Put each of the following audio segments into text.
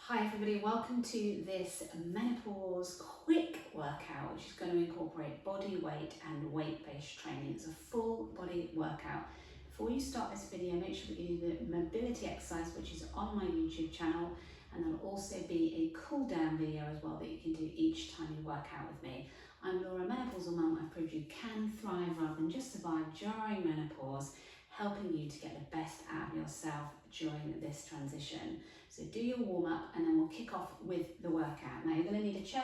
Hi everybody, welcome to this menopause quick workout which is going to incorporate body weight and weight-based training. It's a full body workout. Before you start this video, make sure that you do the mobility exercise which is on my YouTube channel, and there'll also be a cool down video as well that you can do each time you work out with me. I'm Laura, menopausal mum. I've proved you can thrive rather than just survive during menopause, helping you to get the best out of yourself during this transition. So do your warm up and then we'll kick off with the workout. Now you're going to need a chair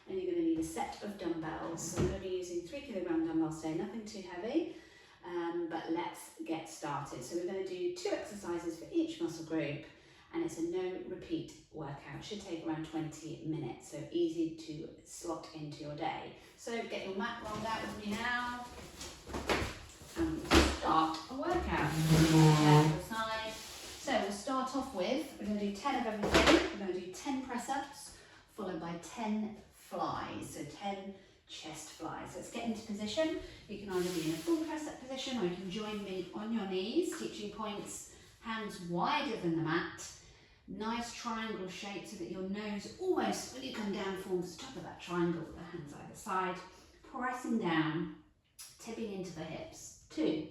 and you're going to need a set of dumbbells. So I'm going to be using 3 kilogram dumbbells today, nothing too heavy, but let's get started. So we're going to do 2 exercises for each muscle group, and it's a no repeat workout. It should take around 20 minutes, so easy to slot into your day. So get your mat rolled out with me now and we'll start a workout. So we'll start off with, we're going to do 10 of everything. We're going to do 10 press ups followed by 10 flies, so 10 chest flies. Let's get into position. You can either be in a full press up position or you can join me on your knees, teaching points, hands wider than the mat. Nice triangle shape so that your nose almost, when you come down, forms the top of that triangle with the hands either side. Pressing down, tipping into the hips. 2,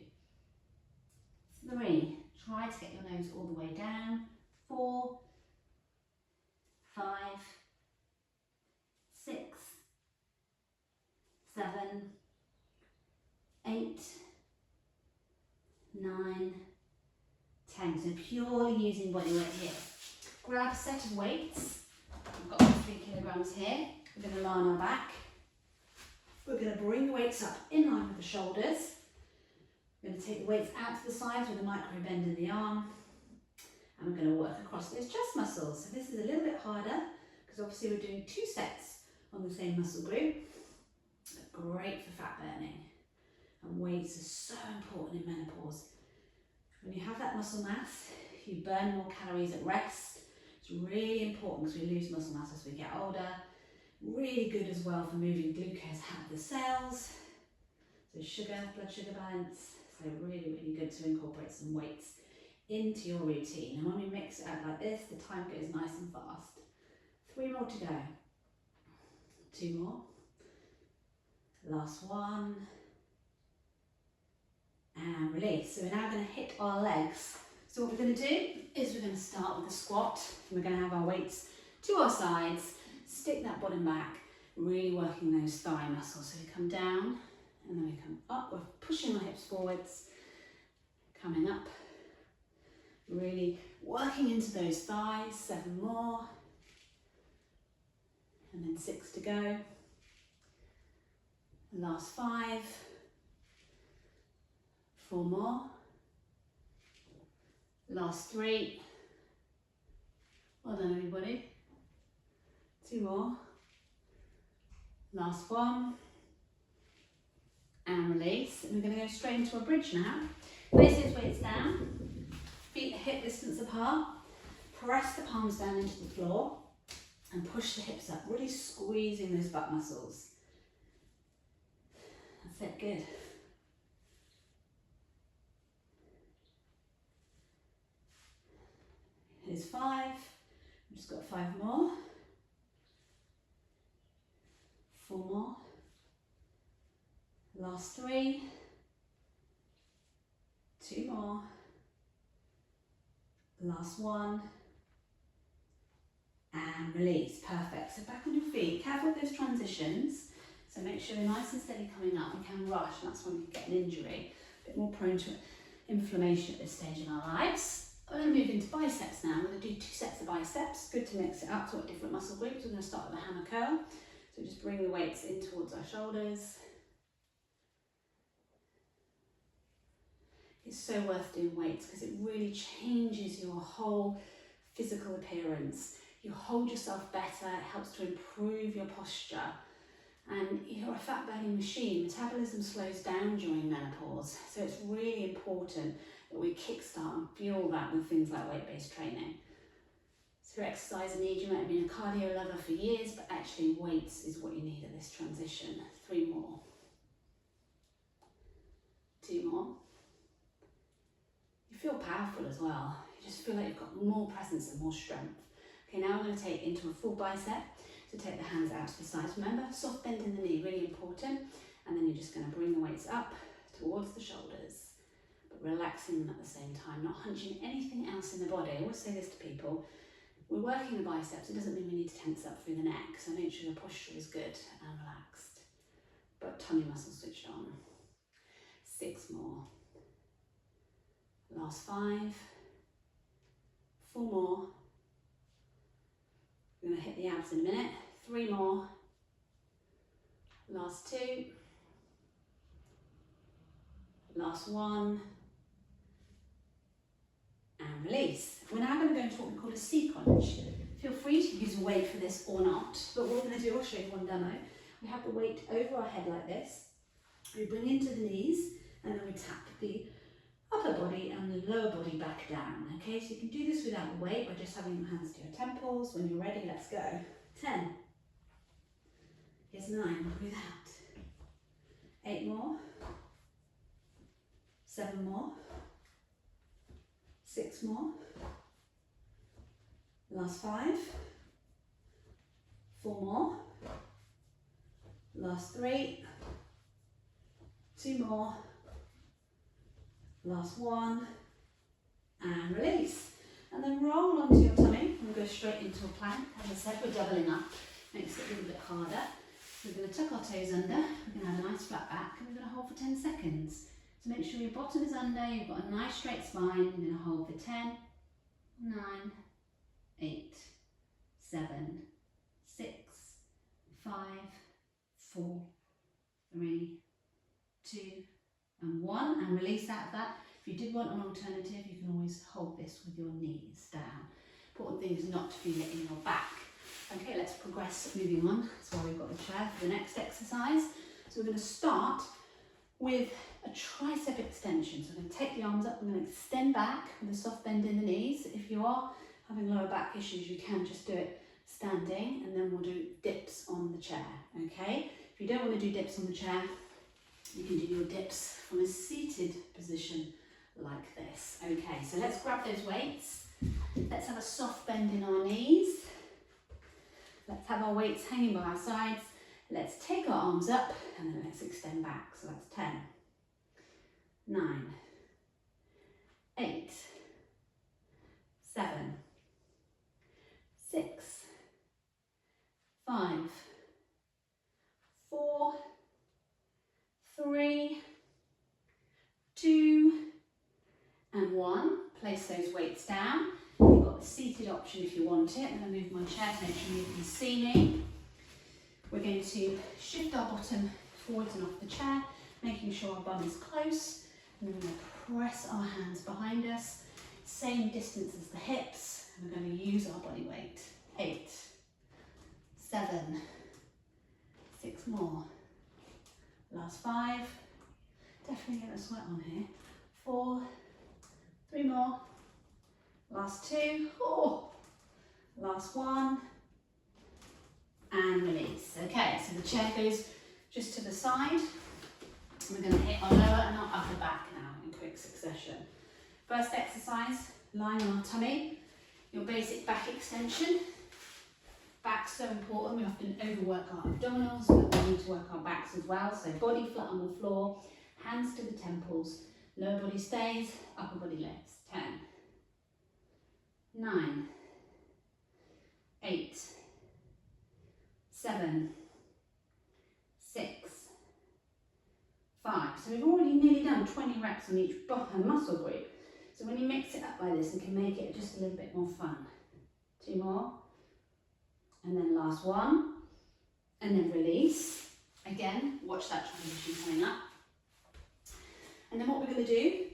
3, try to get your nose all the way down. 4, 5, 6, 7, 8, 9, 10. So purely using body weight here. Grab a set of weights. I've got 3 kilograms here. We're going to lie on our back. We're going to bring the weights up in line with the shoulders. We're going to take the weights out to the sides with a micro bend in the arm, and we're going to work across those chest muscles. So this is a little bit harder because obviously we're doing 2 sets on the same muscle group, but great for fat burning. And weights are so important in menopause. When you have that muscle mass, you burn more calories at rest. It's really important because we lose muscle mass as we get older. Really good as well for moving glucose out of the cells. So sugar, blood sugar balance. So really, really good to incorporate some weights into your routine. And when we mix it out like this, the time goes nice and fast. 3 more to go. 2 more. Last one. And release. So we're now going to hit our legs. So what we're going to do is we're going to start with a squat. And we're going to have our weights to our sides. Stick that bottom back. Really working those thigh muscles. So we come down. And then we come up, we're pushing our hips forwards, coming up, really working into those thighs. 7 more, and then 6 to go. Last 5, 4 more, last 3, well done everybody, 2 more, last 1. And release. And we're going to go straight into a bridge now. Place those weights down, feet hip distance apart, press the palms down into the floor and push the hips up, really squeezing those butt muscles. That's it, good. Here's 5, we've just got 5 more, 4 more. Last 3, 2 more, last 1, and release. Perfect. So back on your feet. Careful with those transitions. So make sure you're nice and steady coming up. We can rush, and that's when we get an injury. A bit more prone to inflammation at this stage in our lives. I'm going to move into biceps now. I'm going to do 2 sets of biceps. Good to mix it up to what different muscle groups. We're going to start with a hammer curl. So just bring the weights in towards our shoulders. It's so worth doing weights because it really changes your whole physical appearance. You hold yourself better, it helps to improve your posture. And you're a fat burning machine. Metabolism slows down during menopause. So it's really important that we kickstart and fuel that with things like weight-based training. So exercise you need, you might have been a cardio lover for years, but actually weights is what you need at this transition. 3 more. 2 more. You feel powerful as well. You just feel like you've got more presence and more strength. Okay, now we're want to take into a full bicep. So take the hands out to the sides. Remember, soft bend in the knee, really important. And then you're just going to bring the weights up towards the shoulders, but relaxing them at the same time, not hunching anything else in the body. I always say this to people, we're working the biceps, it doesn't mean we need to tense up through the neck, so make sure your posture is good and relaxed, but tummy muscles switched on. 6 more. Last 5. 4 more. We're going to hit the abs in a minute. 3 more. Last 2. Last 1. And release. We're now going to go into what we call a C crunch. Feel free to use a weight for this or not, but what we're going to do, I'll show you one demo. We have the weight over our head like this. We bring into the knees, and then we tap the upper body and the lower body back down. Okay, so you can do this without a weight by just having your hands to your temples. When you're ready, let's go. 10. Here's 9, breathe out. 8 more. 7 more. 6 more. Last 5. 4 more. Last 3. 2 more. Last 1. And release. And then roll onto your tummy. We'll go straight into a plank. As I said, we're doubling up. Makes it a little bit harder. We're going to tuck our toes under. We're going to have a nice flat back. And we're going to hold for 10 seconds. So make sure your bottom is under. You've got a nice straight spine. You're going to hold for 10, 9, 8, 7, 6, 5, 4, 3, 2, and 1, and release out of that. If you did want an alternative, you can always hold this with your knees down. Important thing is not to feel it in your back. Okay, let's progress, moving on. That's why we've got the chair for the next exercise. So we're going to start with a tricep extension. So we're going to take the arms up, we're going to extend back with a soft bend in the knees. If you are having lower back issues, you can just do it standing, and then we'll do dips on the chair, okay? If you don't want to do dips on the chair, you can do your dips from a seated position like this. Okay, so let's grab those weights. Let's have a soft bend in our knees. Let's have our weights hanging by our sides. Let's take our arms up and then let's extend back. So that's 10, 9, 8, 7, 6, 5, 4, 3, 2, and 1. Place those weights down. You've got the seated option if you want it. I'm going to move my chair to make sure you can see me. We're going to shift our bottom forwards and off the chair, making sure our bum is close. And then we're going to press our hands behind us, same distance as the hips. And we're going to use our body weight. 8, 7, 6 more. Last 5. Definitely get a sweat on here. 4, 3 more. Last 2. Oh. Last 1. And release. Okay, so the chair goes just to the side. We're going to hit our lower and our upper back now in quick succession. First exercise, lying on our tummy. Your basic back extension. Back's so important. We often overwork our abdominals, but we need to work our backs as well. So body flat on the floor, hands to the temples, lower body stays, upper body lifts. 10, 9, 8, 7, 6, 5. So we've already nearly done 20 reps on each muscle group. So when you mix it up like this, it can make it just a little bit more fun. 2 more. And then last 1. And then release. Again, watch that transition coming up. And then what we're going to do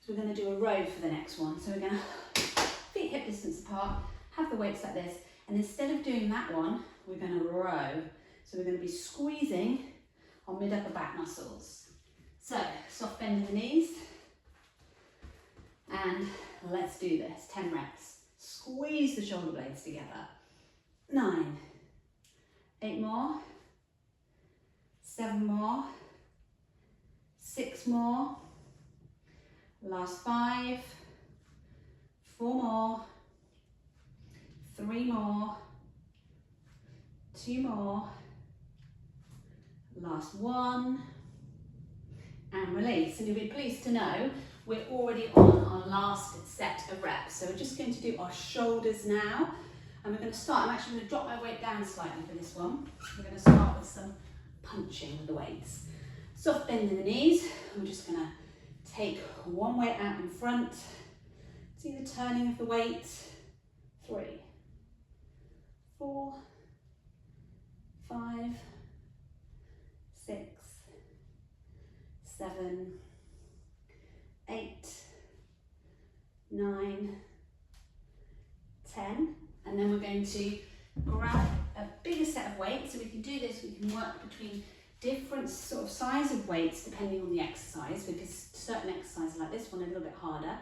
is we're going to do a row for the next one. So we're going to feet hip distance apart, have the weights like this, and instead of doing that one, we're going to row. So we're going to be squeezing our mid upper back muscles. So soft bend in the knees, and let's do this. 10 reps. Squeeze the shoulder blades together. 9, 8 more, 7 more, 6 more, last 5, 4 more, 3 more, 2 more, last 1, and release. And you'll be pleased to know we're already on our last set of reps. So we're just going to do our shoulders now, and we're going to start. I'm actually going to drop my weight down slightly for this one. We're going to start with some punching with the weights. Soft bend in the knees. We're just going to take one weight out in front. See the turning of the weight. 3, 4, 5, 6, 7, 8, 9, 10, and then we're going to grab a bigger set of weights. So we can do this, we can work between different sort of size of weights depending on the exercise, because certain exercises like this one are a little bit harder.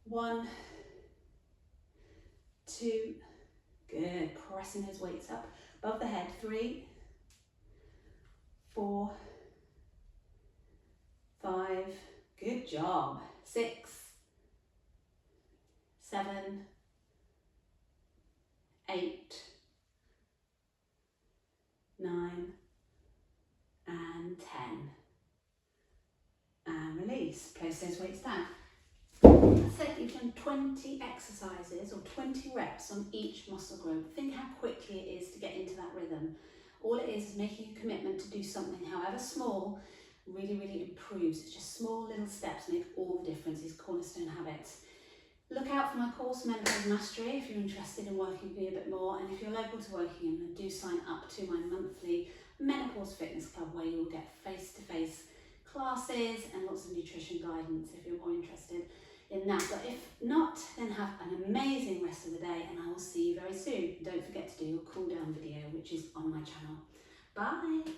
1, 2, good, pressing those weights up above the head. 3, 4, 5, good job. 6, 7, 8, 9, and 10. And release. Place those weights down. That's it. You've done 20 exercises or 20 reps on each muscle group. Think how quickly it is to get into that rhythm. All it is making a commitment to do something, however small, really, really improves. It's just small little steps make all the difference. These cornerstone habits. Look out for my course, Menopause Mastery, if you're interested in working with me a bit more. And if you're local to Wokingham, then do sign up to my monthly Menopause Fitness Club, where you will get face-to-face classes and lots of nutrition guidance if you're more interested in that. But if not, then have an amazing rest of the day, and I will see you very soon. Don't forget to do your cool down video, which is on my channel. Bye.